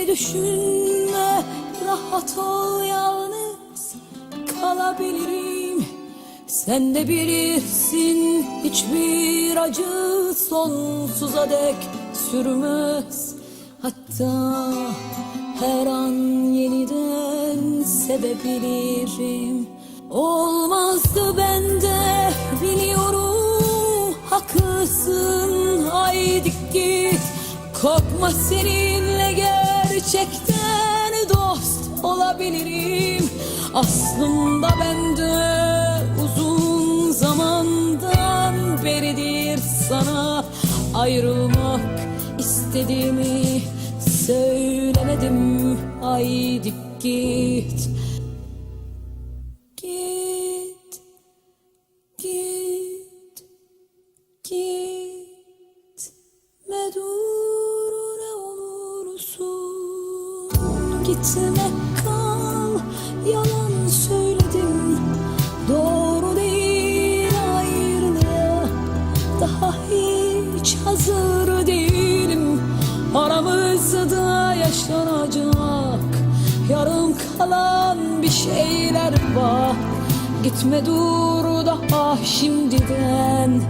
Beni düşünme, rahat ol, yalnız kalabilirim. Sen de bilirsin, hiçbir acı sonsuza dek sürmez. Hatta her an yeniden sevebilirim. Olmazdı bende, biliyorum, haklısın, haydi git. Korkma, seninle gerçekten dost olabilirim. Aslında ben de uzun zamandan beridir sana ayrılmak istediğimi söylemedim. Haydi git. Git, git, gitme, dur ne olursun. Gitme, kal, yalan söyledim, doğru değil ayrılığa. Daha hiç hazır değilim, aramızda yaşanacak yarım kalan bir şeyler var. Gitme, dur daha şimdiden,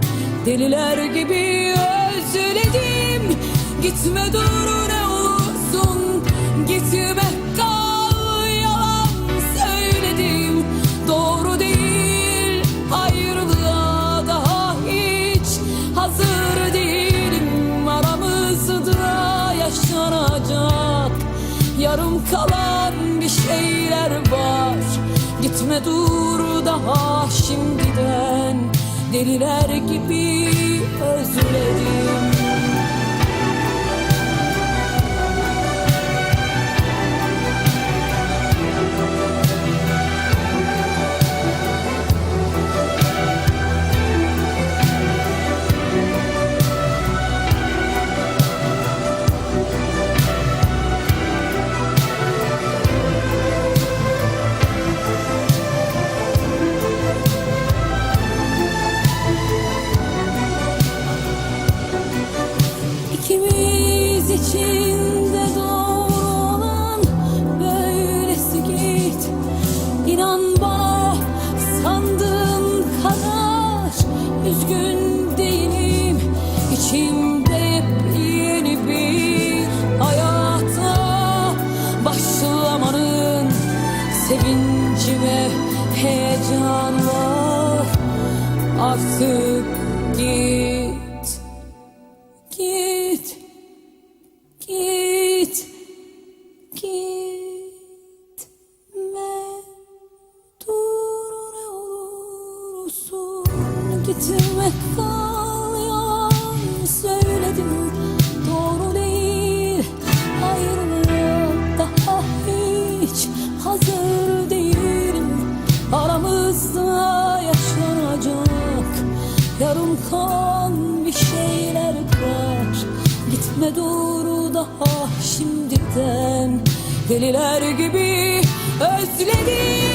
deliler gibi özledim. Gitme, dur ne olursun, gitme, kal, yalan söyledim, doğru değil ayrılığa. Daha hiç hazır değilim, aramızda yaşanacak yarım kalan bir şeyler var. Gitme, dur daha şimdiden, deliler gibi özledim. İkimiz için de doğru olan böylesi, git. İnan bana, sandığım kadar üzgün değilim. İçimde yeni bir hayata başlamanın sevinci ve heyecan var. Artık git. Git, git, gitme, dur ne olursun. Gitme, kal, yalan söyledim, doğru değil ayrılığa. Daha hiç hazır değilim, aramızda yaşanacak yarım kalan bir şeyler var. Gitme, dur daha şimdiden, deliler gibi özledim.